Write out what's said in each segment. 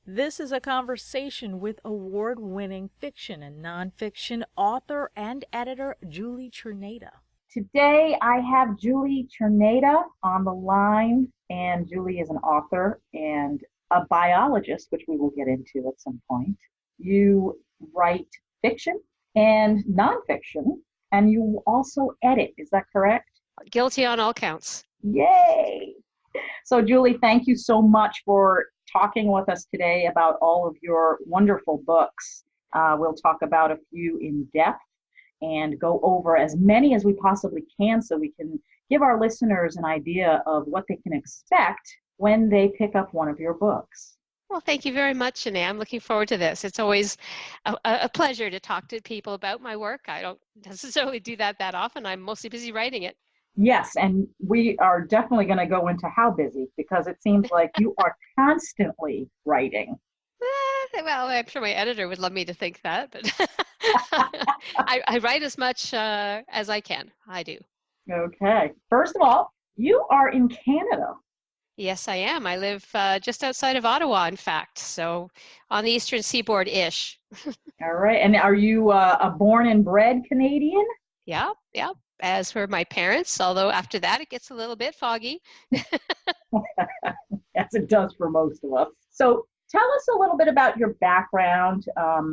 This is a conversation with award-winning fiction and nonfiction author and editor Julie Czerneda. Today I have Julie Czerneda on the line, and Julie is an author and a biologist, which we will get into at some point. You write fiction and nonfiction, and you also edit. Is that correct? Guilty on all counts. Yay! So, Julie, thank you so much for talking with us today about all of your wonderful books. We'll talk about a few in depth and go over as many as we possibly can so we can give our listeners an idea of what they can expect when they pick up one of your books. Well, thank you very much, Jeanné. I'm looking forward to this. It's always a pleasure to talk to people about my work. I don't necessarily do that often. I'm mostly busy writing it. Yes, and we are definitely going to go into how busy, because it seems like you are constantly writing. Well, I'm sure my editor would love me to think that, but I write as much as I can. I do. Okay. First of all, you are in Canada. Yes, I am. I live just outside of Ottawa, in fact, so on the eastern seaboard-ish. All right. And are you a born and bred Canadian? Yeah. As were my parents, although after that it gets a little bit foggy. As it does for most of us. So tell us a little bit about your background, how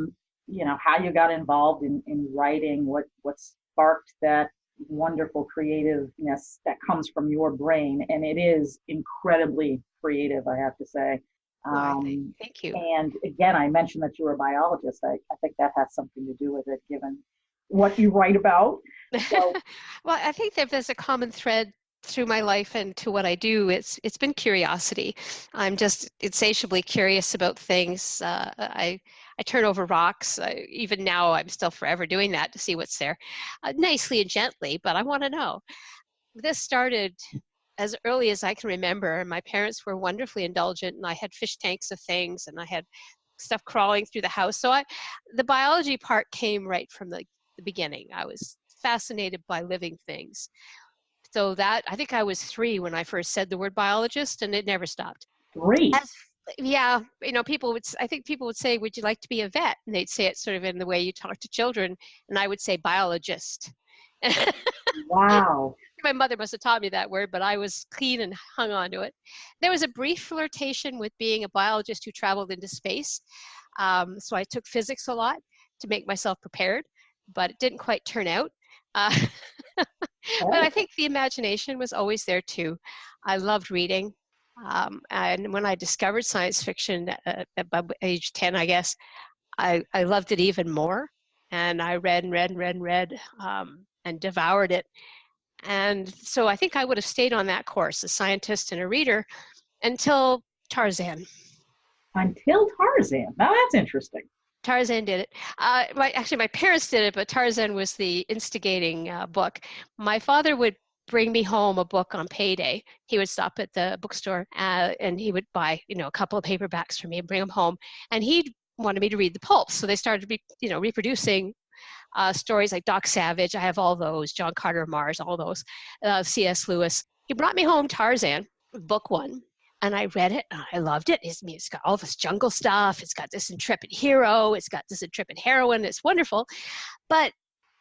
you got involved in writing, what sparked that wonderful creativeness that comes from your brain. And it is incredibly creative, I have to say. Thank you. And again, I mentioned that you're a biologist. I think that has something to do with it, given what you write about. So, well, I think that there's a common thread through my life and to what I do. It's been curiosity. I'm just insatiably curious about things. I turn over rocks. Even now, I'm still forever doing that to see what's there, nicely and gently, but I want to know. This started as early as I can remember. My parents were wonderfully indulgent, and I had fish tanks of things, and I had stuff crawling through the house. So the biology part came right from the beginning. I was fascinated by living things. So that, I think I was 3 when I first said the word biologist, and it never stopped. 3? Yeah, I think people would say, would you like to be a vet? And they'd say it sort of in the way you talk to children, and I would say biologist. Wow. My mother must have taught me that word, but I was keen and hung on to it. There was a brief flirtation with being a biologist who traveled into space. So I took physics a lot to make myself prepared, but it didn't quite turn out. But I think the imagination was always there too. I loved reading. And when I discovered science fiction at about age 10, I guess, I loved it even more. And I read and devoured it. And so I think I would have stayed on that course, a scientist and a reader, until Tarzan. Until Tarzan. Now that's interesting. Tarzan did it. My parents did it, but Tarzan was the instigating book. My father would bring me home a book on payday. He would stop at the bookstore and he would buy, a couple of paperbacks for me and bring them home. And he wanted me to read the pulps. So they started, reproducing stories like Doc Savage. I have all those. John Carter of Mars, all those. C.S. Lewis. He brought me home Tarzan, book 1. And I read it, and I loved it. It's got all this jungle stuff. It's got this intrepid hero. It's got this intrepid heroine. It's wonderful. But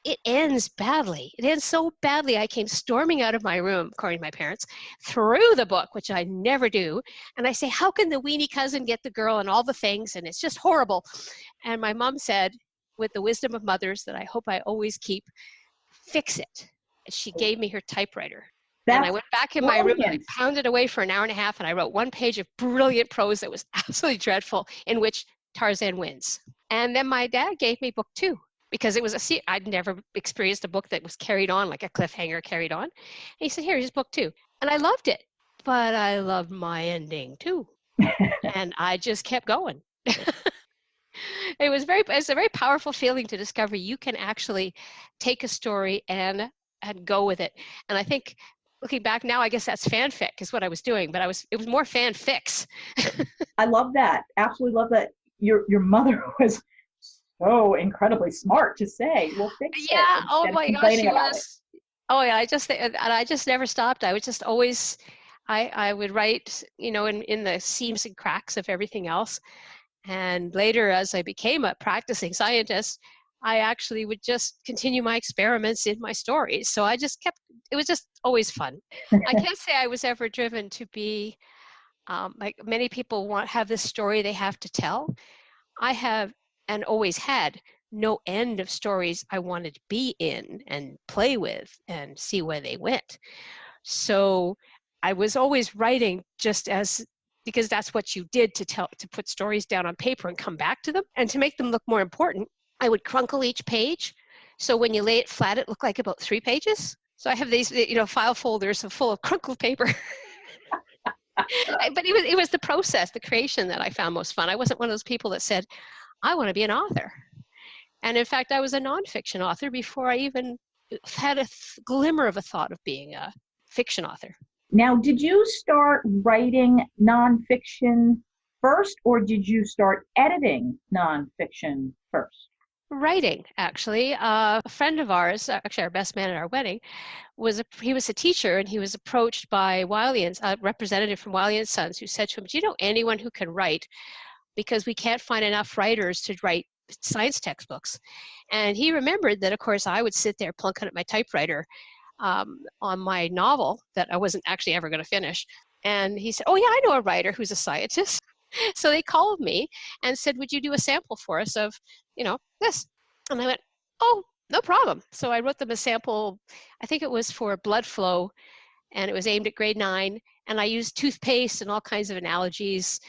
it ends badly. It ends so badly, I came storming out of my room, according to my parents, threw the book, which I never do. And I say, how can the weenie cousin get the girl and all the things? And it's just horrible. And my mom said, with the wisdom of mothers that I hope I always keep, fix it. And she gave me her typewriter. And I went back in my room and I pounded away for an hour and a half, and I wrote 1 page of brilliant prose that was absolutely dreadful, in which Tarzan wins. And then my dad gave me book 2, because it was I'd never experienced a book that was carried on, like a cliffhanger carried on. And he said, here's book 2. And I loved it, but I loved my ending too. And I just kept going. It's a very powerful feeling to discover you can actually take a story and go with it. And I think, looking back now, I guess that's fanfic is what I was doing, but it was more fanfics. I love that. Absolutely love that. Your mother was so incredibly smart to say, well, fix it. Yeah. Oh my gosh, she was. Oh yeah. I just never stopped. I was just always, I would write, in the seams and cracks of everything else. And later, as I became a practicing scientist, I actually would just continue my experiments in my stories. So it was just always fun. I can't say I was ever driven to be, like many people have this story they have to tell. I have, and always had, no end of stories I wanted to be in and play with and see where they went. So I was always writing because that's what you did to put stories down on paper and come back to them. And to make them look more important, I would crunkle each page. So when you lay it flat, it looked like about 3 pages. So I have these, file folders full of crunkled paper. But it was the process, the creation that I found most fun. I wasn't one of those people that said, I want to be an author. And in fact, I was a nonfiction author before I even had a glimmer of a thought of being a fiction author. Now, did you start writing nonfiction first, or did you start editing nonfiction first? Writing, actually. A friend of ours, actually our best man at our wedding, he was a teacher, and he was approached by Wiley a representative from Wiley & Sons, who said to him, do you know anyone who can write? Because we can't find enough writers to write science textbooks. And he remembered that, of course, I would sit there plunking at my typewriter on my novel that I wasn't actually ever going to finish. And he said, oh yeah, I know a writer who's a scientist. So they called me and said, would you do a sample for us of, this? And I went, oh, no problem. So I wrote them a sample. I think it was for blood flow, and it was aimed at grade 9. And I used toothpaste and all kinds of analogies.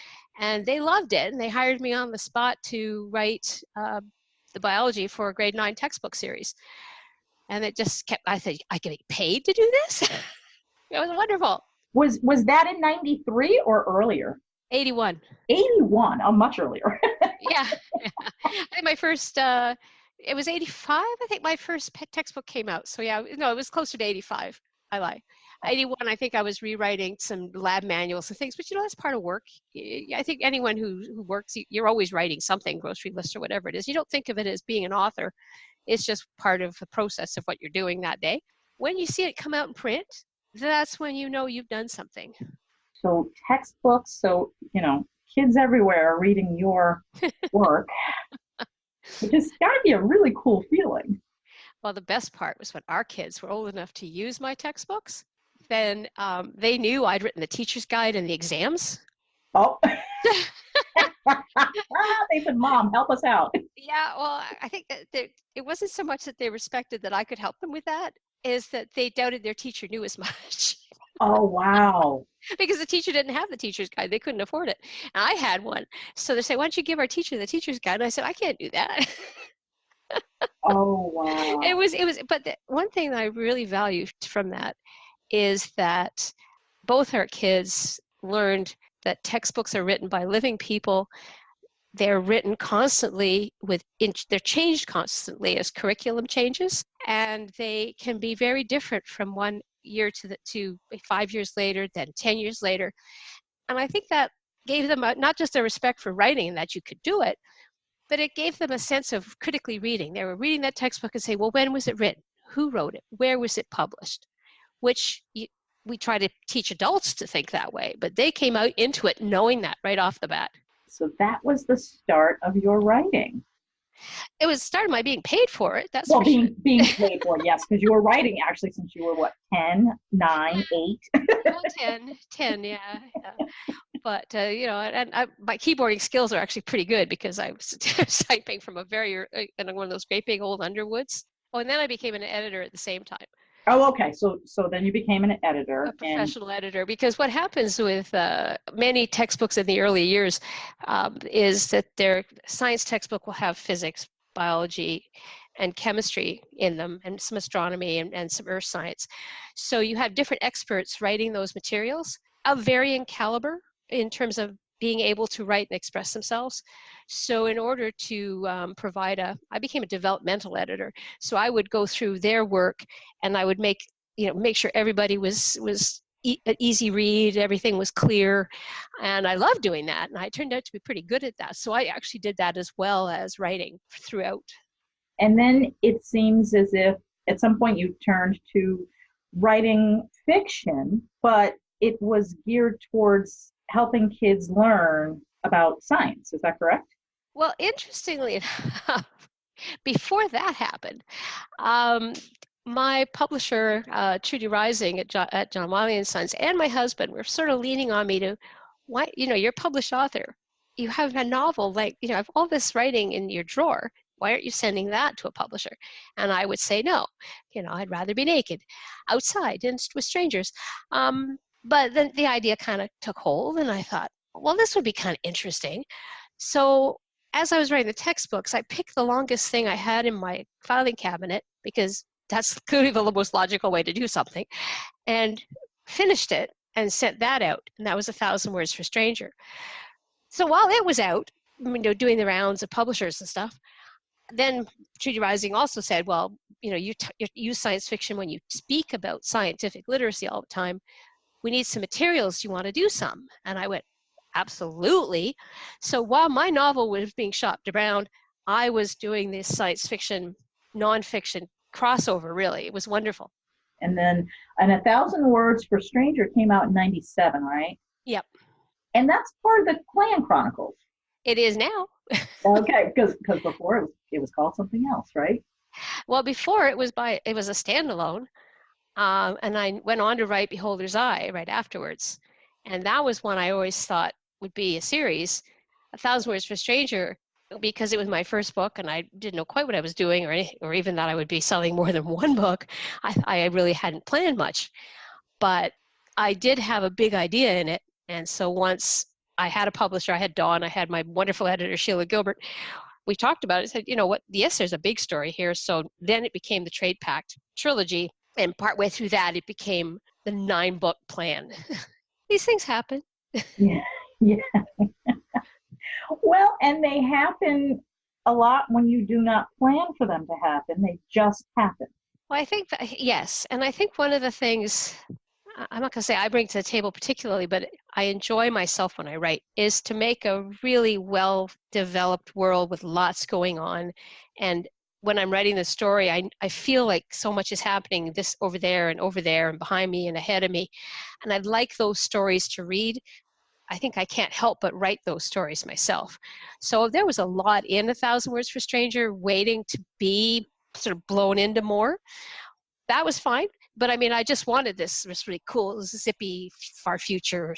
And they loved it. And they hired me on the spot to write the biology for a grade 9 textbook series. And it just I said, I can get paid to do this? It was wonderful. Was that in 93 or earlier? 81. 81, oh, much earlier. Yeah. I think my first, it was 85, I think my first textbook came out. So yeah, no, it was closer to 85. I lie. 81, I think I was rewriting some lab manuals and things, but that's part of work. I think anyone who works, you're always writing something, grocery list or whatever it is. You don't think of it as being an author. It's just part of the process of what you're doing that day. When you see it come out in print, that's when you know you've done something. So textbooks, kids everywhere are reading your work. Which has got to be a really cool feeling. Well, the best part was when our kids were old enough to use my textbooks, then they knew I'd written the teacher's guide and the exams. Oh. They said, Mom, help us out. Yeah, well, I think that it wasn't so much that they respected that I could help them with that, is that they doubted their teacher knew as much. Oh, wow. Because the teacher didn't have the teacher's guide. They couldn't afford it. And I had one. So they say, why don't you give our teacher the teacher's guide? And I said, I can't do that. Oh, wow. It was, but the one thing that I really value from that is that both our kids learned that textbooks are written by living people. They're written constantly they're changed constantly as curriculum changes, and they can be very different from one year to 5 years later, then 10 years later. And I think that gave them not just a respect for writing and that you could do it, but it gave them a sense of critically reading. They were reading that textbook and say, well, when was it written? Who wrote it? Where was it published? Which we try to teach adults to think that way, but they came out into it knowing that right off the bat. So that was the start of your writing. It was started by being paid for it. That's being paid for, yes, because you were writing actually since you were what, 10, 9, 8? 10, yeah. But my keyboarding skills are actually pretty good because I was typing from a one of those great big old Underwoods. Oh, and then I became an editor at the same time. Oh, okay. So then you became an editor. A professional editor, because what happens with many textbooks in the early years is that their science textbook will have physics, biology, and chemistry in them, and some astronomy and some earth science. So you have different experts writing those materials of varying caliber in terms of being able to write and express themselves. So in order to I became a developmental editor. So I would go through their work and I would make sure everybody was an easy read, everything was clear. And I loved doing that. And I turned out to be pretty good at that. So I actually did that as well as writing throughout. And then it seems as if at some point you turned to writing fiction, but it was geared towards helping kids learn about science. Is that correct? Well, interestingly enough, before that happened, um, my publisher, Trudy Rising at John Wiley and Sons, and my husband were sort of leaning on me to, why, you're a published author. You have a novel, like, have all this writing in your drawer. Why aren't you sending that to a publisher? And I would say no. I'd rather be naked outside and with strangers. But then the idea kind of took hold, and I thought, well, this would be kind of interesting. So as I was writing the textbooks, I picked the longest thing I had in my filing cabinet, because that's clearly the most logical way to do something, and finished it and sent that out. And that was 1,000 Words for Stranger. So while it was out, doing the rounds of publishers and stuff, then Trudy Rising also said, well, you use science fiction when you speak about scientific literacy all the time. We need some materials. You want to do some? And I went, absolutely. So while my novel was being shopped around, I was doing this science fiction, nonfiction crossover, really. It was wonderful. And then 1,000 Words for Stranger came out in 97, right? Yep. And that's part of the Clan Chronicles. It is now. Okay, because before it was called something else, right? Well, before it was a standalone, and I went on to write Beholder's Eye right afterwards, and that was one I always thought would be a series. 1,000 Words for Stranger, because it was my first book, and I didn't know quite what I was doing, or even that I would be selling more than one book. I really hadn't planned much, but I did have a big idea in it, and so once I had a publisher, I had Dawn, I had my wonderful editor, Sheila Gilbert. We talked about it, said, what, yes, there's a big story here. So then it became the Trade Pact trilogy. And partway through that, it became the 9-book plan. These things happen. Yeah. Well, and they happen a lot when you do not plan for them to happen. They just happen. Well, I think yes. And I think one of the things, I'm not going to say I bring to the table particularly, but I enjoy myself when I write, is to make a really well-developed world with lots going on. And when I'm writing the story, I feel like so much is happening, this over there and behind me and ahead of me. And I'd like those stories to read. I think I can't help but write those stories myself. So there was a lot in 1,000 Words for Stranger waiting to be sort of blown into more. That was fine. But I mean, I just wanted this really cool, zippy, far future,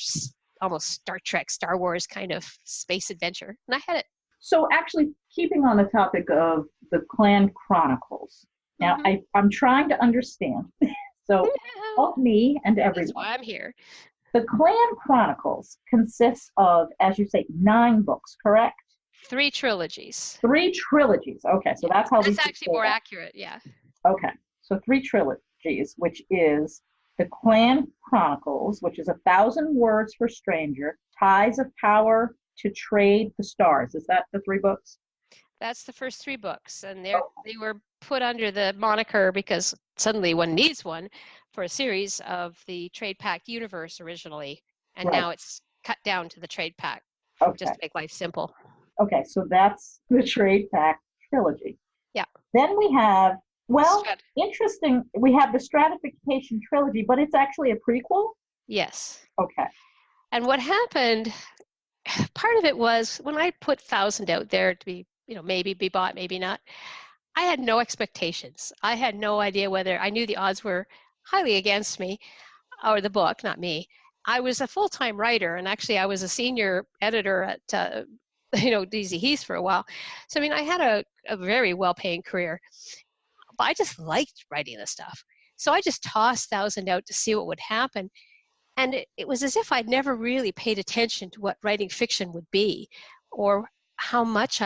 almost Star Trek, Star Wars kind of space adventure. And I had it. So actually, keeping on the topic of the Clan Chronicles, now I'm trying to understand. So help me and everyone. That's why I'm here. The Clan Chronicles consists of, as you say, 9 books, correct? 3 trilogies. 3 trilogies. Okay, so that's how That's actually more accurate, yeah. Okay, so 3 trilogies, which is the Clan Chronicles, which is 1,000 Words for Stranger, Ties of Power to Trade the Stars. Is that the 3 books? That's the first 3 books, and they were put under the moniker, because suddenly one needs one, for a series of the Trade Pact universe originally, and now it's cut down to the Trade Pact, just to make life simple. Okay, so that's the Trade Pact trilogy. Yeah. Then we have, interesting, we have the Stratification trilogy, but it's actually a prequel? Yes. Okay. And what happened, part of it was when I put 1,000 out there to be, maybe be bought, maybe not, I had no expectations. I had no idea whether, I knew the odds were highly against me, or the book, not me. I was a full-time writer, and actually I was a senior editor at DZ Heath for a while. So I mean, I had a very well-paying career, but I just liked writing this stuff. So I just tossed 1,000 out to see what would happen. And it was as if I'd never really paid attention to what writing fiction would be, or how much,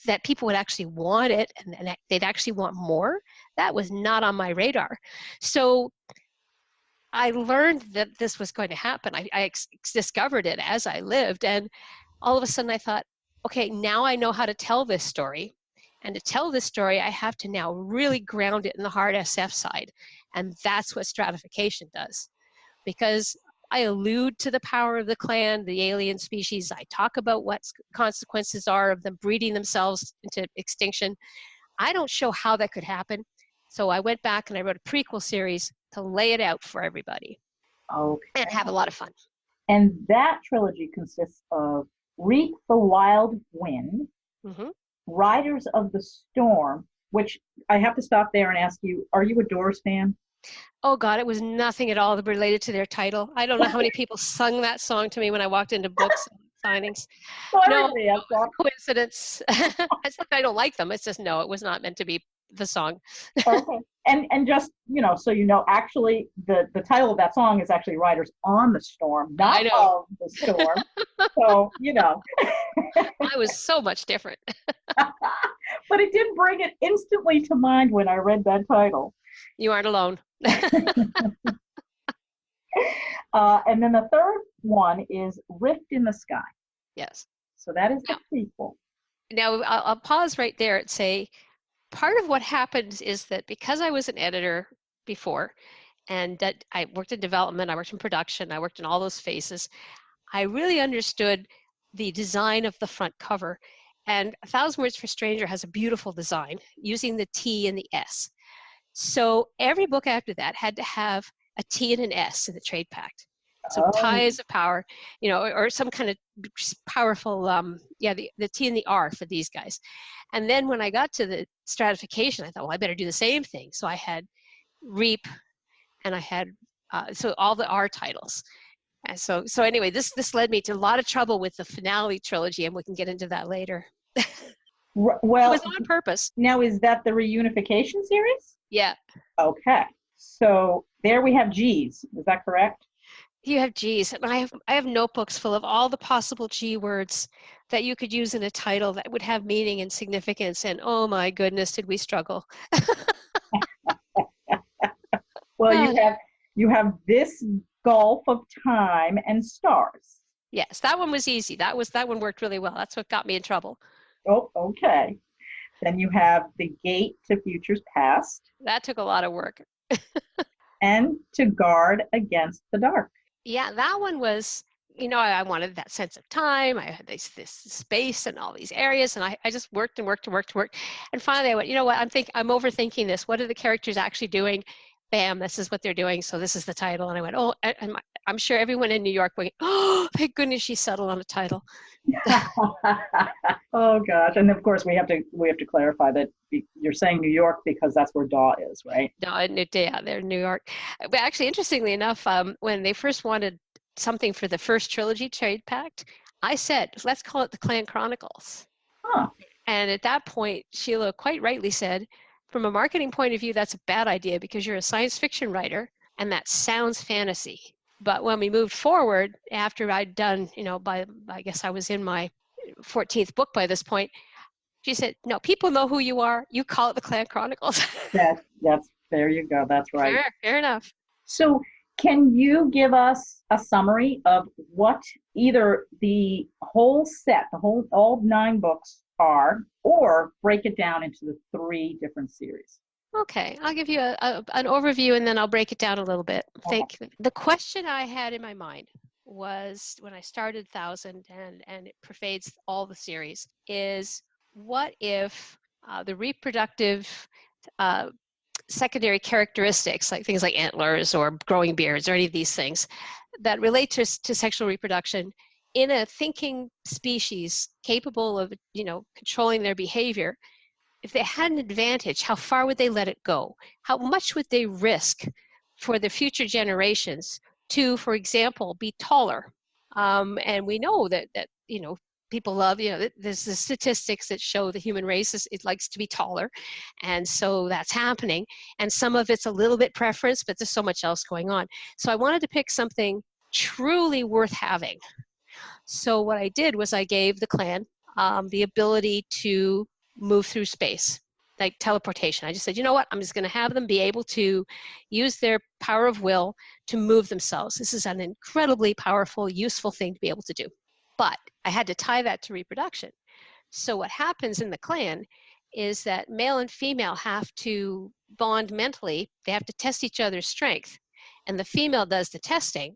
that people would actually want it, and they'd actually want more. That was not on my radar. So I learned that this was going to happen. I discovered it as I lived. And all of a sudden I thought, okay, now I know how to tell this story. And to tell this story, I have to now really ground it in the hard SF side. And that's what stratification does. Because I allude to the power of the clan, the alien species. I talk about what consequences are of them breeding themselves into extinction. I don't show how that could happen. So I went back and I wrote a prequel series to lay it out for everybody. Okay. and have a lot of fun. And that trilogy consists of Reap the Wild Wind, Hmm. Riders of the Storm, which I have to stop there and ask you, are you a Doors fan? Oh God, it was nothing at all related to their title. I don't know how many people sung that song to me when I walked into books signings. So No, everybody has it was that. a coincidence. It's not that I don't like them. It's just no, it was not meant to be the song. Okay. And just, so actually the title of that song is actually Riders on the Storm, I not know. of the storm. So, I was so much different. but it did bring it instantly to mind when I read that title. You aren't alone. And then the third one is Rift in the Sky. Yes. So that is the Now, prequel. I'll pause right there and say part of what happens is that because I was an editor before and that I worked in development, I worked in production, I worked in all those phases, I really understood the design of the front cover. And A Thousand Words for Stranger has a beautiful design using the T and the S. So every book after that had to have a T and an S in the trade pact. So Oh, ties of power, or some kind of powerful, the T and the R for these guys. And then when I got to the stratification, I thought, well, I better do the same thing. So I had Reap, and I had so all the R titles. And so anyway, this led me to a lot of trouble with the finale trilogy, and we can get into that later. It well, was on purpose. now is that the reunification series? Yeah. Okay. So there we have G's. Is that correct? You have G's, and I have notebooks full of all the possible G words that you could use in a title that would have meaning and significance. And oh my goodness, did we struggle? Well, you have This Gulf of Time and Stars. Yes, that one was easy. That one worked really well. That's what got me in trouble. Oh, okay. Then you have The Gate to Futures Past That took a lot of work. and To Guard Against the Dark. Yeah, that one was, I wanted that sense of time. I had this space and all these areas, and I just worked and worked and worked and worked. And finally I went, you know what, I'm overthinking this. What are the characters actually doing? Bam, this is what they're doing. So this is the title. And I went, oh, and I'm sure everyone in New York went, oh, thank goodness she settled on a title. Oh gosh. And of course we have to clarify that you're saying New York because that's where Daw is, right? No, yeah, they're in New York. But actually, interestingly enough, when they first wanted something for the first trilogy trade pact, I said, let's call it the Clan Chronicles. Huh. And at that point, Sheila quite rightly said, from a marketing point of view, that's a bad idea because you're a science fiction writer and that sounds fantasy. But when we moved forward, after I'd done, I guess I was in my 14th book by this point, she said, no, people know who you are. You call it the Clan Chronicles. That's there you go. That's right. Fair enough. So can you give us a summary of what either the whole set, all 9 books are, or break it down into the 3 different series? Okay, I'll give you an overview and then I'll break it down a little bit. Okay. The question I had in my mind was when I started 1000 and it pervades all the series is what if the reproductive secondary characteristics, like things like antlers or growing beards or any of these things that relate to sexual reproduction in a thinking species capable of, controlling their behavior, if they had an advantage, how far would they let it go? How much would they risk for the future generations to, for example, be taller? And we know that people love, there's the statistics that show the human race it likes to be taller. And so that's happening. And some of it's a little bit preference, but there's so much else going on. So I wanted to pick something truly worth having. So what I did was I gave the clan the ability to move through space, like teleportation. I just said, you know what? I'm just going to have them be able to use their power of will to move themselves. This is an incredibly powerful, useful thing to be able to do. But I had to tie that to reproduction. So what happens in the clan is that male and female have to bond mentally. They have to test each other's strength. And the female does the testing.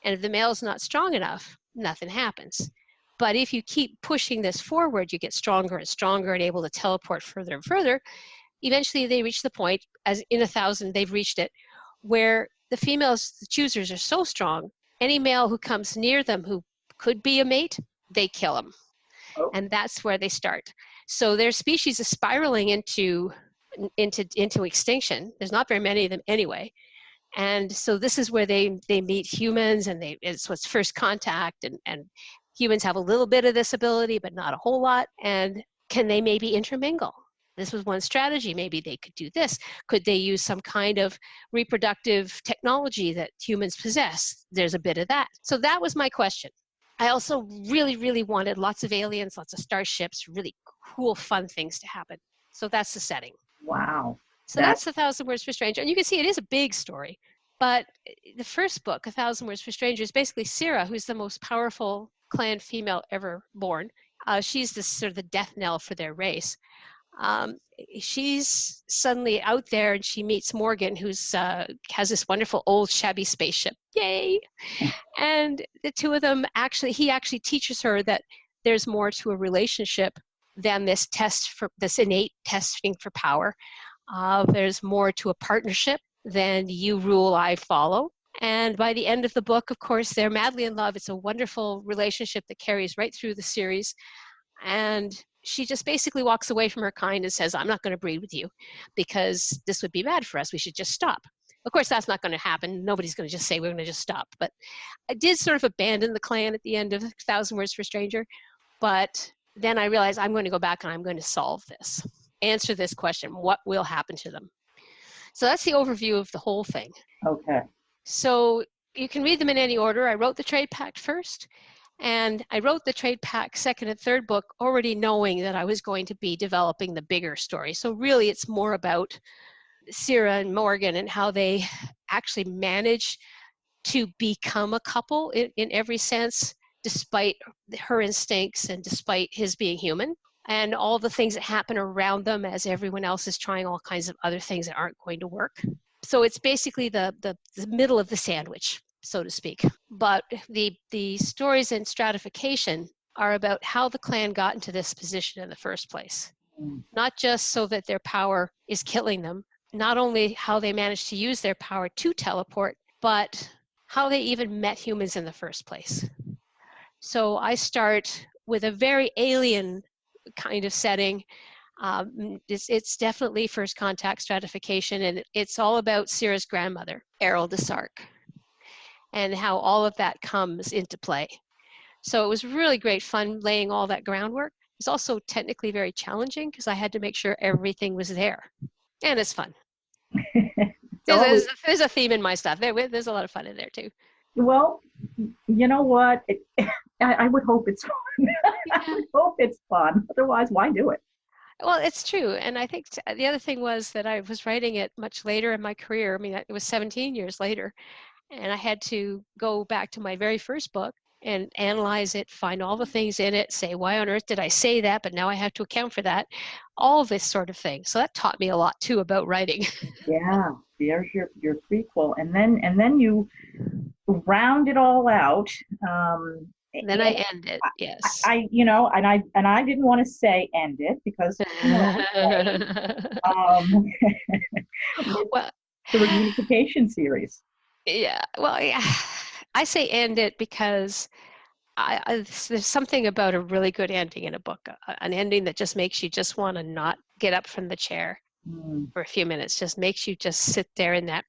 And if the male's not strong enough, nothing happens. But if you keep pushing this forward, you get stronger and stronger and able to teleport further and further. Eventually they reach the point, as in 1000, they've reached it, where the females, the choosers, are so strong, any male who comes near them who could be a mate, they kill him. Oh. And that's where they start. So their species is spiraling into extinction. There's not very many of them anyway. And so this is where they meet humans, and it's what's first contact, and humans have a little bit of this ability, but not a whole lot. And can they maybe intermingle? This was one strategy. Maybe they could do this. Could they use some kind of reproductive technology that humans possess? There's a bit of that. So that was my question. I also really, really wanted lots of aliens, lots of starships, really cool, fun things to happen. So that's the setting. Wow. So that's 1,000 Words for Stranger. And you can see it is a big story. But the first book, 1,000 Words for Stranger, is basically Syrah, who's the most powerful clan female ever born. She's the sort of the death knell for their race. She's suddenly out there, and she meets Morgan, who's has this wonderful old shabby spaceship. Yay! And the two of them he actually teaches her that there's more to a relationship than this innate testing for power. There's more to a partnership than you rule, I follow. And by the end of the book, of course, they're madly in love. It's a wonderful relationship that carries right through the series. And she just basically walks away from her kind and says, I'm not going to breed with you because this would be bad for us. We should just stop. Of course, that's not going to happen. Nobody's going to just say we're going to just stop. But I did sort of abandon the clan at the end of 1,000 Words for Stranger. But then I realized I'm going to go back and I'm going to solve this. Answer this question. What will happen to them? So that's the overview of the whole thing. Okay. So you can read them in any order. I wrote the trade pact first. And I wrote the trade pact second and third book already knowing that I was going to be developing the bigger story. So really it's more about Syrah and Morgan and how they actually manage to become a couple in every sense, despite her instincts and despite his being human, and all the things that happen around them as everyone else is trying all kinds of other things that aren't going to work. So it's basically the middle of the sandwich, so to speak. But the stories in stratification are about how the clan got into this position in the first place. Not just so that their power is killing them, not only how they managed to use their power to teleport, but how they even met humans in the first place. So I start with a very alien kind of setting. It's definitely first contact stratification, and it's all about Syrah's grandmother, Errol de Sark, and how all of that comes into play. So it was really great fun laying all that groundwork. It's also technically very challenging because I had to make sure everything was there. And it's fun. There's a theme in my stuff. There's a lot of fun in there too. Well, you know what? I would hope it's fun. I would hope it's fun. Otherwise, why do it? Well, it's true. And I think the other thing was that I was writing it much later in my career. I mean, it was 17 years later. And I had to go back to my very first book and analyze it, find all the things in it, say, why on earth did I say that? But now I have to account for that. All this sort of thing. So that taught me a lot too about writing. Yeah, there's your prequel. And then you round it all out. Then I end it, yes. I didn't want to say end it because well, the reunification series. Yeah, well, yeah. I say end it because there's something about a really good ending in a book, an ending that just makes you just want to not get up from the chair for a few minutes, just makes you just sit there in that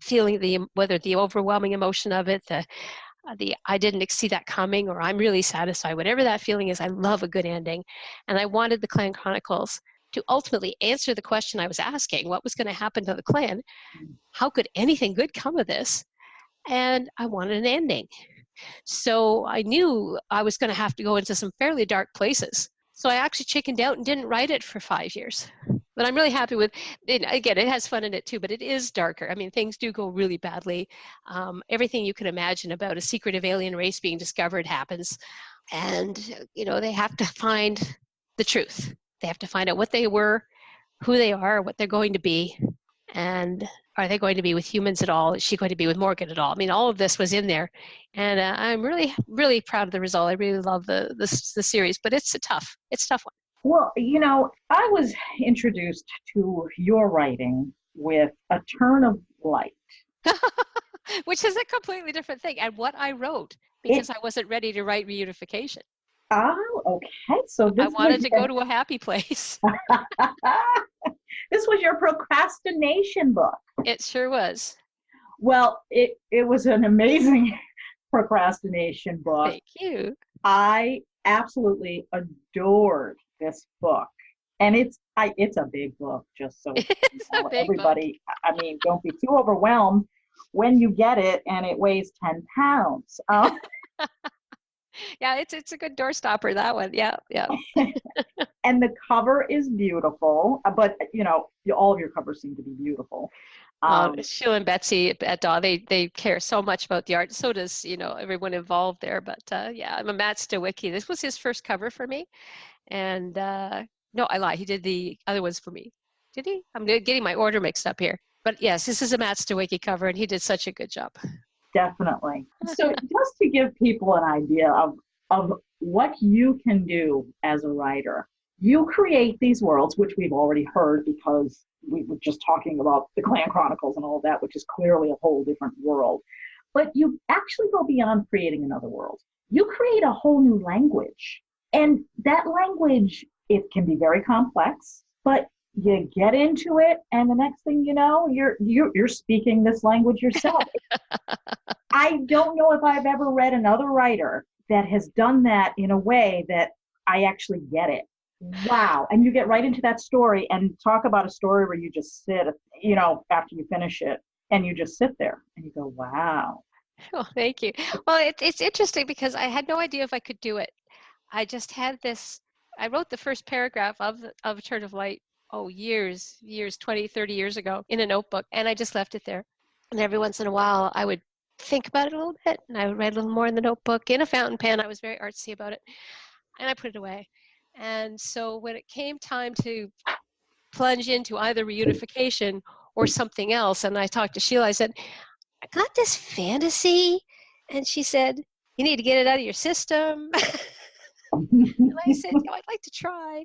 feeling, whether the overwhelming emotion of it, the I didn't see that coming, or I'm really satisfied, whatever that feeling is. I love a good ending. And I wanted the Clan Chronicles to ultimately answer the question I was asking, what was going to happen to the clan? How could anything good come of this? And I wanted an ending. So I knew I was going to have to go into some fairly dark places. So I actually chickened out and didn't write it for 5 years. But I'm really happy with it. Again, it has fun in it too, but it is darker. I mean, things do go really badly. Everything you can imagine about a secretive alien race being discovered happens. And, they have to find the truth. They have to find out what they were, who they are, what they're going to be, and are they going to be with humans at all? Is she going to be with Morgan at all? I mean, all of this was in there, and I'm really, really proud of the result. I really love the series, but it's a tough one. Well, I was introduced to your writing with a turn of Light. Which is a completely different thing. And what I wrote, It, because I wasn't ready to write reunification. oh, okay. So I this wanted was to go to a happy place. this was your procrastination book. It sure was. Well, it was an amazing procrastination book. Thank you. I absolutely adored this book. And it's a big book, just so It's a big book. everybody, I mean, don't be too overwhelmed when you get it and it weighs 10 pounds. Yeah, it's a good doorstopper, that one. Yeah, yeah. And the cover is beautiful, but all of your covers seem to be beautiful. Sheila and Betsy at Daw, they care so much about the art. So does, everyone involved there. But yeah, I'm a Matt Stawicki. This was his first cover for me. And no, I lie. He did the other ones for me. Did he? I'm getting my order mixed up here. But yes, this is a Matt Stawicki cover, and he did such a good job. Definitely. So just to give people an idea of what you can do as a writer, you create these worlds, which we've already heard because we were just talking about the Clan Chronicles and all of that, which is clearly a whole different world. But you actually go beyond creating another world. You create a whole new language. And that language, it can be very complex, but you get into it, and the next thing you know, you're speaking this language yourself. I don't know if I've ever read another writer that has done that in a way that I actually get it. Wow. And you get right into that story, and talk about a story where you just sit, after you finish it, and you just sit there and you go, wow. Oh, thank you. Well, it's interesting because I had no idea if I could do it. I just had this, I wrote the first paragraph of Turn of Light, years, 20, 30 years ago in a notebook, and I just left it there. And every once in a while, I would think about it a little bit, and I would write a little more in the notebook, in a fountain pen. I was very artsy about it, and I put it away. And so when it came time to plunge into either reunification or something else, and I talked to Sheila, I said, I got this fantasy. And she said, you need to get it out of your system. And I said, I'd like to try.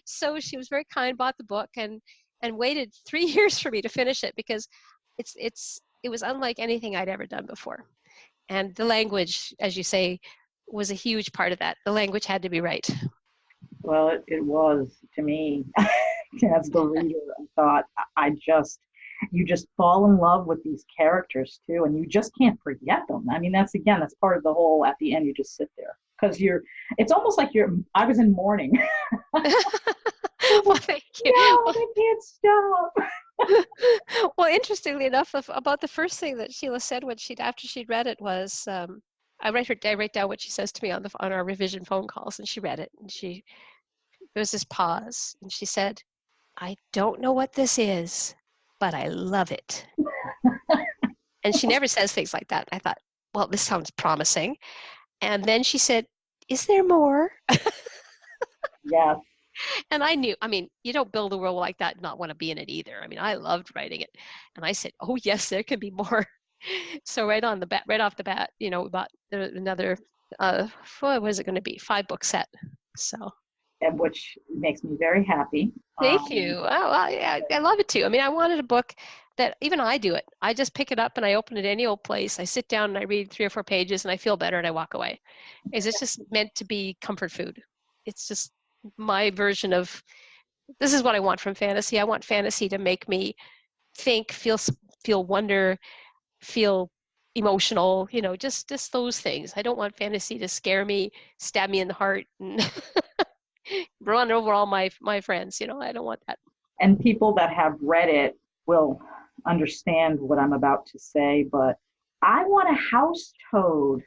So she was very kind, bought the book, and waited 3 years for me to finish it, because it was unlike anything I'd ever done before. And the language, as you say, was a huge part of that. The language had to be right. Well, it was to me. As the reader, I thought, you just fall in love with these characters too, and you just can't forget them. I mean, that's part of the whole. At the end, you just sit there because it's almost like I was in mourning. Well, thank you. No, they can't stop. Well, interestingly enough, about the first thing that Sheila said after she'd read it was, I write down what she says to me on our revision phone calls, and she read it, and there was this pause, and she said, I don't know what this is, but I love it. And she never says things like that. I thought, well, this sounds promising. And then she said, is there more? Yes. And I knew, you don't build a world like that and not want to be in it either. I loved writing it. And I said, oh, yes, there can be more. So right off the bat, about another, what was it going to be? 5-book set. So. And which makes me very happy. Thank you. I love it too. I wanted a book that even I do it. I just pick it up and I open it any old place. I sit down and I read 3 or 4 pages and I feel better and I walk away. It's just meant to be comfort food. It's just my version of, this is what I want from fantasy. I want fantasy to make me think, feel wonder, feel emotional, just those things. I don't want fantasy to scare me, stab me in the heart, and run over all my friends. I don't want that. And people that have read it will understand what I'm about to say, but I want a house toad.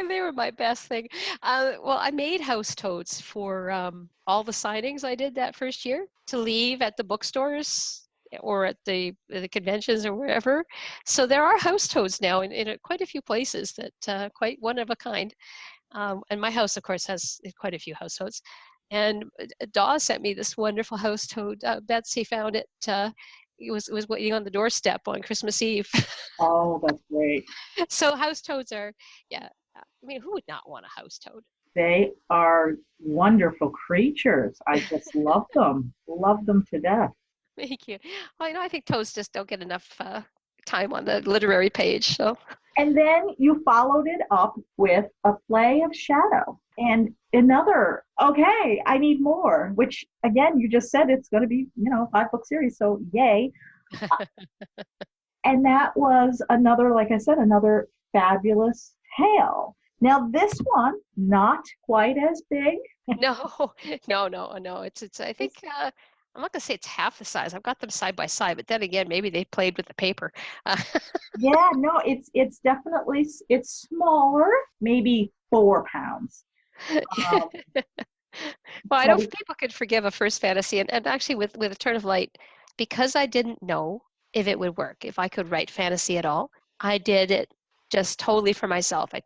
They were my best thing. Well, I made house toads for all the signings I did that first year to leave at the bookstores or at the conventions or wherever. So there are house toads now in quite a few places that quite one of a kind. And my house, of course, has quite a few house toads. And Daw sent me this wonderful house toad. Betsy found it. It was waiting on the doorstep on Christmas Eve. Oh, that's great. So house toads are, yeah. Who would not want a house toad? They are wonderful creatures. I just love them to death. Thank you. Well, I think toads just don't get enough time on the literary page. So And then you followed it up with A Play of Shadow and another, okay, I need more, which again, you just said it's going to be, 5-book series. So yay. And that was another, like I said, another fabulous tale. Now, this one, not quite as big. no, no. It's. I think I'm not gonna say it's half the size. I've got them side by side, but then again, maybe they played with the paper. Uh, Yeah, no, it's definitely it's smaller, maybe 4 pounds. Um, Well, I know but people could forgive a first fantasy, and actually with A Turn of Light, because I didn't know if it would work, if I could write fantasy at all. I did it just totally for myself. I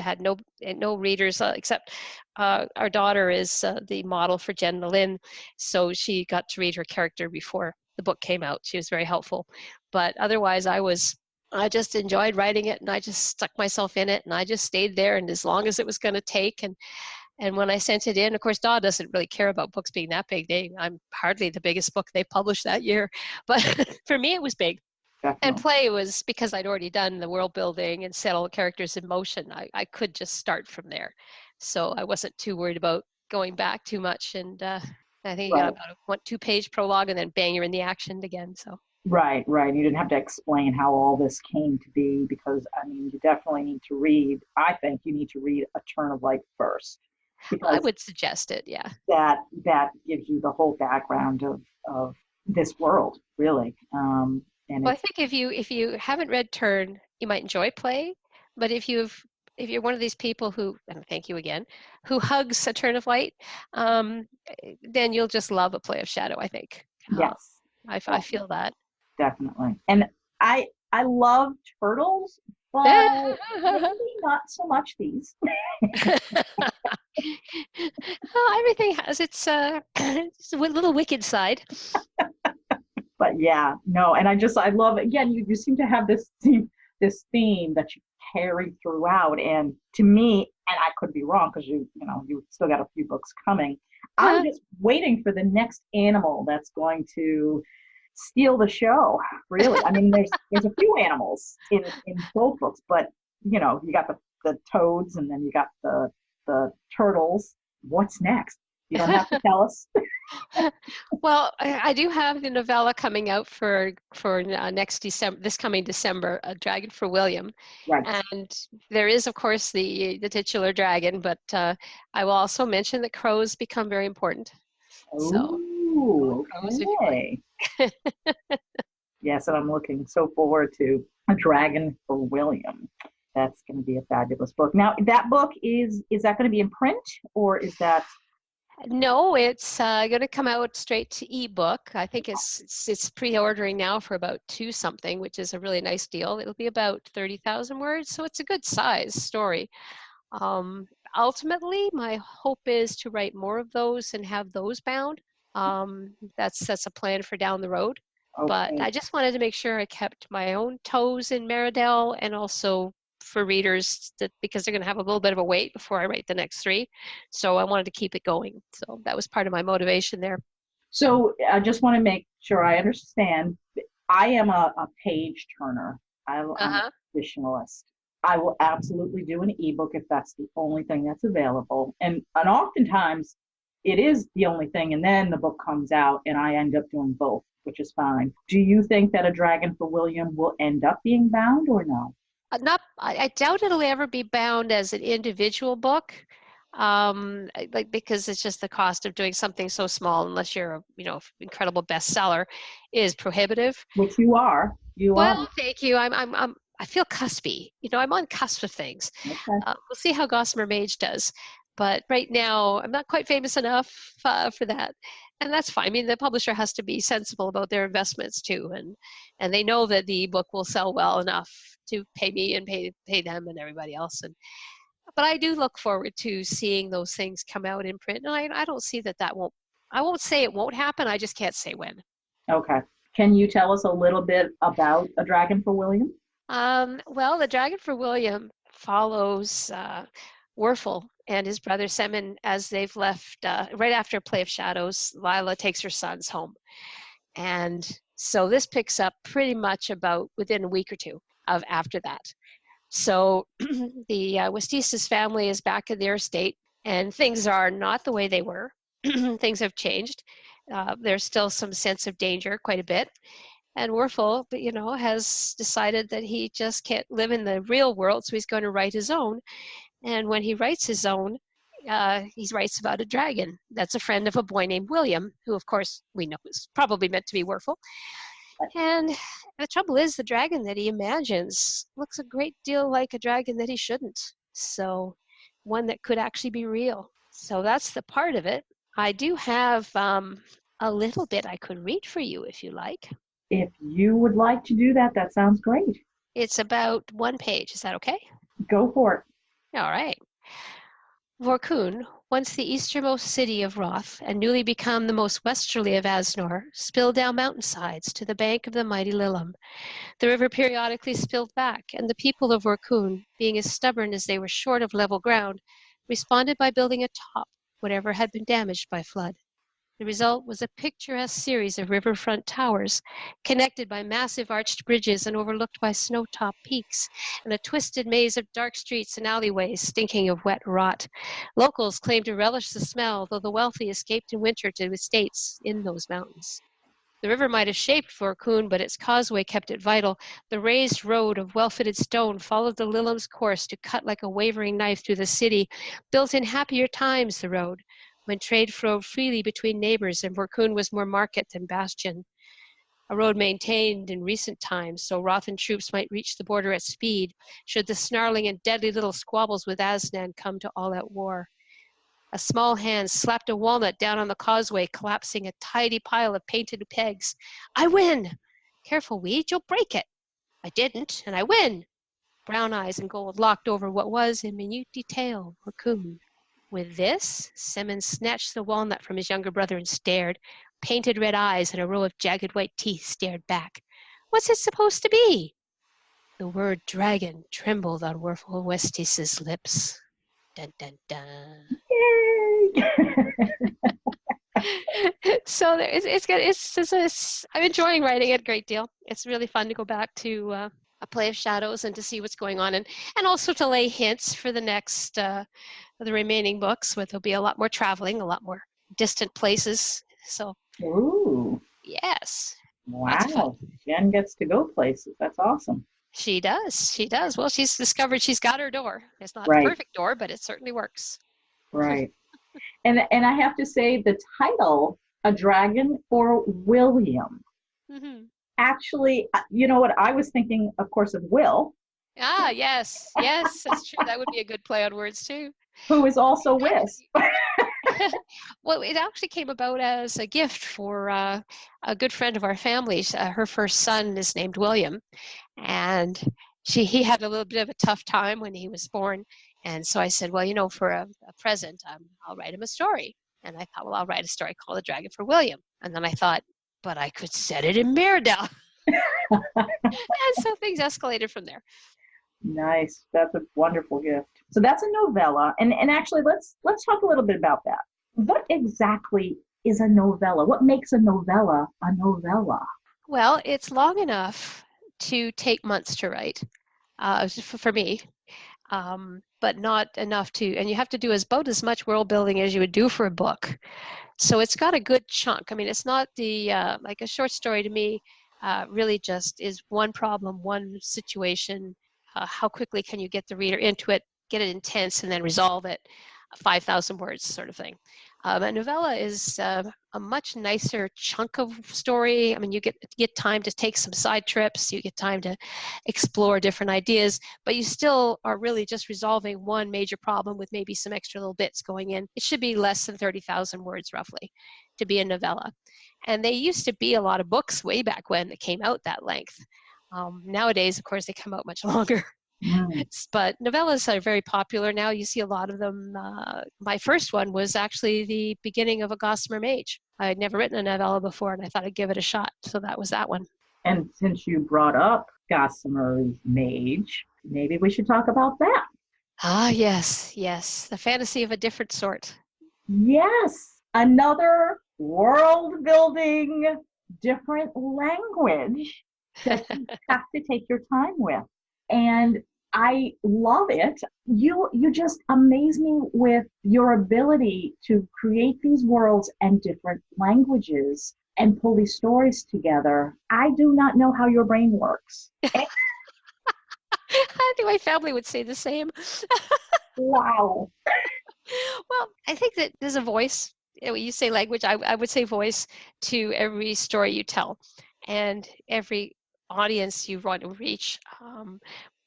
had no readers except our daughter is the model for Jen Lynn, so she got to read her character before the book came out. She was very helpful, but otherwise I just enjoyed writing it, and I just stuck myself in it, and I just stayed there, and as long as it was going to take, and when I sent it in, of course, Daw doesn't really care about books being that big. I'm hardly the biggest book they published that year, but for me, it was big. And definitely. play was because I'd already done the world building and set all the characters in motion. I could just start from there, so I wasn't too worried about going back too much. And I think you got Right. about a 2-page prologue, and then bang, you're in the action again. So Right, right. You didn't have to explain how all this came to be because, I mean, you definitely need to read, I think you need to read A Turn of Light first I because would suggest it. Yeah. that gives you the whole background of this world, really. And Well, I it's, think if you haven't read Turn, you might enjoy play, but if you're one of these people who, and thank you again, who hugs A Turn of Light, then you'll just love A Play of Shadow, I think. yes, I feel that. definitely. And I love turtles, but maybe not so much these. Well, everything has its its a little wicked side. But yeah, no, and I love again, you seem to have this theme that you carry throughout. And to me, and I could be wrong because you still got a few books coming. I'm Uh, just waiting for the next animal that's going to steal the show. Really, I mean, there's a few animals in both books, but you got the toads, and then you got the turtles. What's next? You don't have to tell us. well, I do have the novella coming out for next December, this coming December, A Dragon for William, Right. and there is, of course, the titular dragon, but I will also mention that crows become very important. So Oh, crows, if you like. okay. Yes, and I'm looking so forward to A Dragon for William. That's going to be a fabulous book. Now, that book is that going to be in print or is that No, it's going to come out straight to ebook. I think it's pre-ordering now for about two something, which is a really nice deal. It'll be about 30,000 words, so it's a good size story. Um, Ultimately, my hope is to write more of those and have those bound. That's a plan for down the road. But okay? I just wanted to make sure I kept my own toes in Meridell, and also for readers that because they're going to have a little bit of a wait before I write the next three. So I wanted to keep it going. So that was part of my motivation there. So I just want to make sure I understand. I am a page turner. I'm a Uh-huh. traditionalist. I will absolutely do an ebook if that's the only thing that's available. And oftentimes it is the only thing, and then the book comes out and I end up doing both, which is fine. Do you think that A Dragon for William will end up being bound or no? Not, I doubt it'll ever be bound as an individual book, like because it's just the cost of doing something so small, unless you're a incredible bestseller, is prohibitive. Which you are. You Well, are. thank you. I feel cuspy. I'm on cusp of things. Okay. We'll see how Gossamer Mage does. But right now, I'm not quite famous enough for that, and that's fine. I mean, the publisher has to be sensible about their investments too, and they know that the book will sell well enough to pay me and pay them and everybody else. And but I do look forward to seeing those things come out in print, and I don't see that won't. I won't say it won't happen. I just can't say when. Okay. Can you tell us a little bit about A Dragon for William? Well, the Dragon for William follows Werfel and his brother Semin as they've left right after Play of Shadows. Lila takes her sons home, And so this picks up pretty much about within a week or two of after that. So the Westis's family is back in their estate, and things are not the way they were. Things have changed. There's still some sense of danger, quite a bit. And Werfel, has decided that he just can't live in the real world, so he's going to write his own. And when he writes his own, he writes about a dragon that's a friend of a boy named William, who, of course, we know is probably meant to be Werfel. And the trouble is, the dragon that he imagines looks a great deal like a dragon that he shouldn't. So one that could actually be real. So that's the part of it. I do have a little bit I could read for you if you like. If you would like to do that, that sounds great. It's about 1 page. Is that okay? Go for it. All right. Vorkun, once the easternmost city of Roth and newly become the most westerly of Asnor, spilled down mountainsides to the bank of the mighty Lilum. The river periodically spilled back, and the people of Vorkun, being as stubborn as they were short of level ground, responded by building atop whatever had been damaged by flood. The result was a picturesque series of riverfront towers, connected by massive arched bridges and overlooked by snow-topped peaks, and a twisted maze of dark streets and alleyways stinking of wet rot. Locals claimed to relish the smell, though the wealthy escaped in winter to estates in those mountains. The river might have shaped Vorkun, but its causeway kept it vital. The raised road of well-fitted stone followed the Lilum's course to cut like a wavering knife through the city, built in happier times, the road, when trade flowed freely between neighbors and Vorkun was more market than bastion. A road maintained in recent times so Rothan troops might reach the border at speed, should the snarling and deadly little squabbles with Asnan come to all-out war. A small hand slapped a walnut down on the causeway, collapsing a tidy pile of painted pegs. I win! Careful, Weed, you'll break it. I didn't, and I win. Brown eyes and gold locked over what was, in minute detail, Vorkun. With this, Simmons snatched the walnut from his younger brother and stared. Painted red eyes and a row of jagged white teeth stared back. What's it supposed to be? The word dragon trembled on Werfel Westis's lips. Dun, dun, dun. Yay! So I'm enjoying writing it a great deal. It's really fun to go back to a play of shadows and to see what's going on, and also to lay hints for the next the remaining books, where there'll be a lot more traveling, a lot more distant places. So Ooh. yes. Wow. Jen gets to go places. That's awesome. She does. Well, she's discovered she's got her door. It's not Right. the perfect door, but it certainly works. Right. And I have to say, the title, A Dragon for William, Mm-hmm. actually, you know what, I was thinking, of course, of Will, Ah, yes, that's true. That would be a good play on words too. who is also Wisp. Well, it actually came about as a gift for a good friend of our family's. Her first son is named William, and he had a little bit of a tough time when he was born. And so I said, well, for a present, I'll write him a story. And I thought, well, I'll write a story called The Dragon for William. And then I thought, but I could set it in Mirrodale. And so things escalated from there. Nice. That's a wonderful gift. So that's a novella. And actually, let's talk a little bit about that. What exactly is a novella? What makes a novella a novella? Well, it's long enough to take months to write, for me, but not enough to, and you have to do about as much world building as you would do for a book. So it's got a good chunk. I mean, it's not like a short story to me really just is one problem, one situation. How quickly can you get the reader into it, get it intense, and then resolve it? 5,000 words sort of thing. A novella is a much nicer chunk of story. I mean, you get time to take some side trips, you get time to explore different ideas, but you still are really just resolving one major problem with maybe some extra little bits going in. It should be less than 30,000 words roughly to be a novella. And they used to be a lot of books way back when that came out that length. Nowadays, of course, they come out much longer. But novellas are very popular now. You see a lot of them. My first one was actually the beginning of A Gossamer Mage. I had never written a novella before, and I thought I'd give it a shot. So that was that one. And since you brought up Gossamer's Mage, maybe we should talk about that. Ah, yes. The fantasy of a different sort. Yes. Another world-building different language that you have to take your time with. And I love it. You just amaze me with your ability to create these worlds and different languages and pull these stories together. I do not know how your brain works. I think my family would say the same. Wow. Well, I think that there's a voice. When you say language, I would say voice to every story you tell and every audience you want to reach.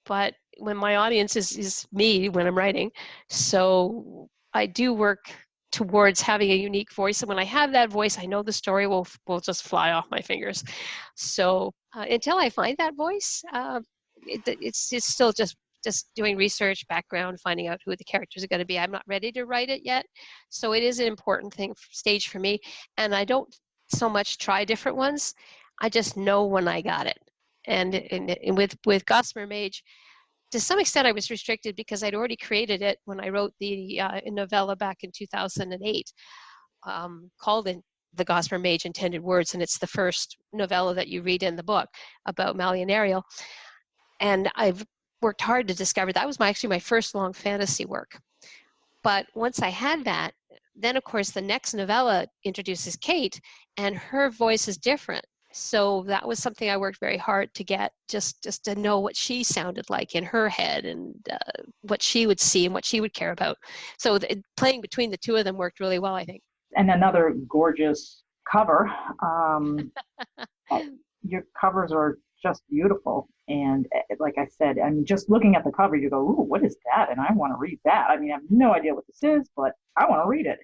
But when my audience is me when I'm writing, so I do work towards having a unique voice. And when I have that voice, I know the story will just fly off my fingers. So until I find that voice, it's still just doing research, background, finding out who the characters are going to be. I'm not ready to write it yet. So it is an important stage for me. And I don't so much try different ones. I just know when I got it. And with Gossamer Mage, to some extent I was restricted because I'd already created it when I wrote the novella back in 2008 called The Gossamer Mage Intended Words. And it's the first novella that you read in the book about Mali and Ariel. And I've worked hard to discover that was actually my first long fantasy work. But once I had that, then of course the next novella introduces Kate, and her voice is different. So that was something I worked very hard to get, just to know what she sounded like in her head and what she would see and what she would care about. So playing between the two of them worked really well, I think. And another gorgeous cover. Your covers are just beautiful. And like I said, I mean, just looking at the cover, you go, ooh, what is that? And I want to read that. I mean, I have no idea what this is, but I want to read it.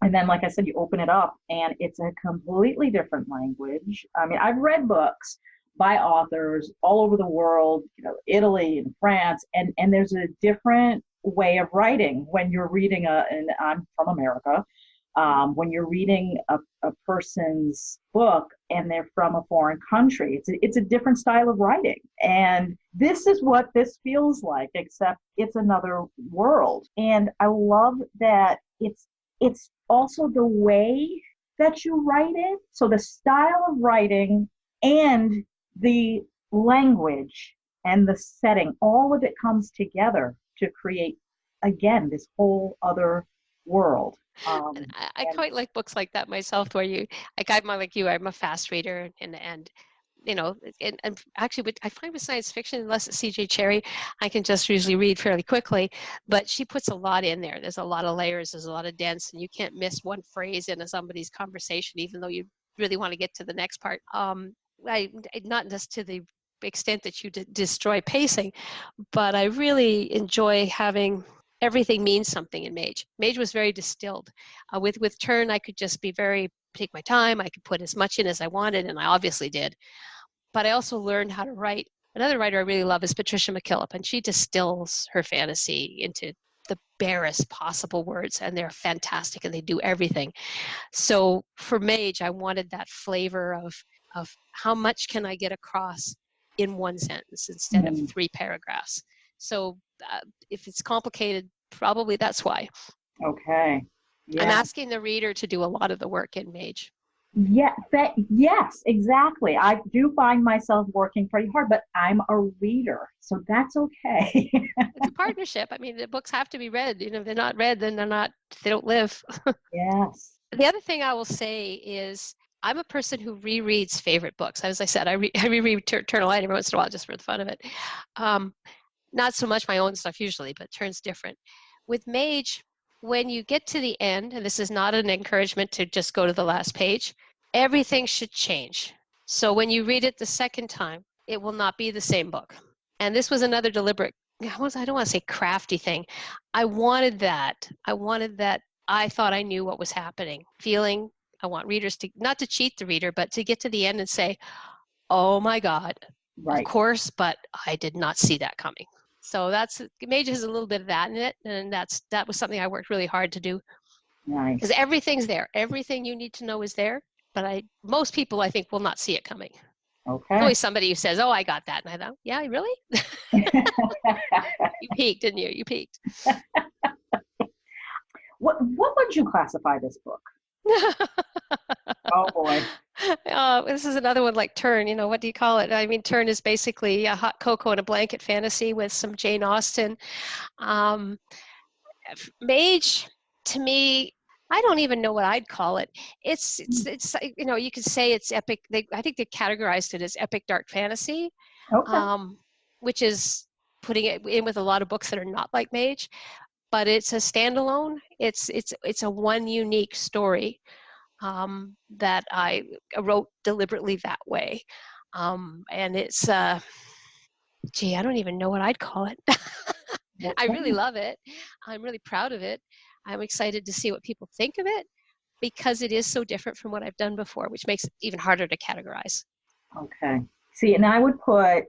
And then, like I said, you open it up and it's a completely different language. I mean, I've read books by authors all over the world, Italy and France, and there's a different way of writing when you're reading and I'm from America, when you're reading a person's book and they're from a foreign country. It's a different style of writing. And this is what this feels like, except it's another world. And I love that it's also the way that you write it. So the style of writing and the language and the setting, all of it comes together to create, again, this whole other world. I quite like books like that myself, where I'm like you, I'm a fast reader, and actually, I find with science fiction, unless it's C.J. Cherry, I can just usually read fairly quickly, but she puts a lot in there. There's a lot of layers, there's a lot of dense, and you can't miss one phrase in somebody's conversation, even though you really want to get to the next part. Not just to the extent that you destroy pacing, but I really enjoy having everything means something in Mage. Mage was very distilled. With Turn, I could just take my time. I could put as much in as I wanted, and I obviously did. But I also learned how to write. Another writer I really love is Patricia McKillop, and she distills her fantasy into the barest possible words, and they're fantastic, and they do everything. So for Mage, I wanted that flavor of how much can I get across in one sentence instead of 3 paragraphs. So if it's complicated, probably that's why. Okay. Yeah. I'm asking the reader to do a lot of the work in Mage. Yeah, yes, exactly. I do find myself working pretty hard, but I'm a reader, so that's okay. It's a partnership. I mean, the books have to be read. If they're not read, then they don't live. Yes. The other thing I will say is I'm a person who rereads favorite books. As I said, I reread Eternal Light every once in a while just for the fun of it. Not so much my own stuff usually, but Turn's different. With Mage, when you get to the end, and this is not an encouragement to just go to the last page, everything should change. So when you read it the second time, it will not be the same book. And this was another deliberate, I don't want to say crafty thing. I wanted that. I thought I knew what was happening. Feeling, I want readers to, not to cheat the reader, but to get to the end and say, oh my God, right. Of course, but I did not see that coming. So Mage has a little bit of that in it, and that was something I worked really hard to do. Nice. Because everything's there. Everything you need to know is there, but most people, I think, will not see it coming. Okay. There's always somebody who says, oh, I got that. And I thought, yeah, really? You peaked, didn't you? You peaked. What would you classify this book? Oh, boy. This is another one like Turn. What do you call it? I mean, Turn is basically a hot cocoa and a blanket fantasy with some Jane Austen. Um, Mage, to me, I don't even know what I'd call it. It's you could say it's epic. I think they categorized it as epic dark fantasy, Okay. which is putting it in with a lot of books that are not like Mage. But it's a standalone. It's a one unique story that I wrote deliberately that way, and it's gee, I don't even know what I'd call it. I really love it. I'm really proud of it. I'm excited to see what people think of it because it is so different from what I've done before, which makes it even harder to categorize. Okay. See, and I would put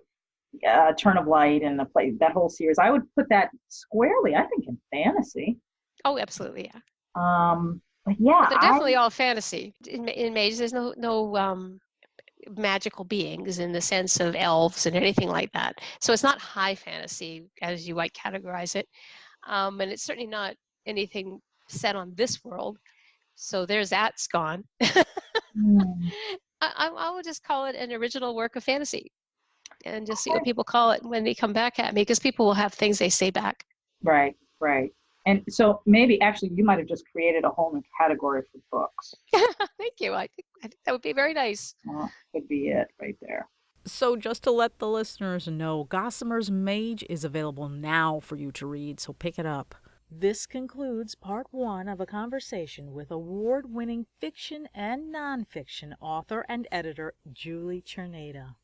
Turn of Light and the play that whole series. I would put that squarely, I think, in fantasy. Oh, absolutely, yeah. But yeah, But they're definitely all fantasy. In Mage, there's no magical beings in the sense of elves and anything like that. So it's not high fantasy as you might categorize it. And it's certainly not anything set on this world. So there's that's gone. hmm, I will just call it an original work of fantasy and just see what people call it when they come back at me because people will have things they say back. right, right. And so maybe actually you might have just created a whole new category for books. Thank you. I think that would be very nice. Could be it right there. So, just to let the listeners know, Gossamer's Mage is available now for you to read, so pick it up. This concludes part one of a conversation with award-winning fiction and nonfiction author and editor Julie Czerneda.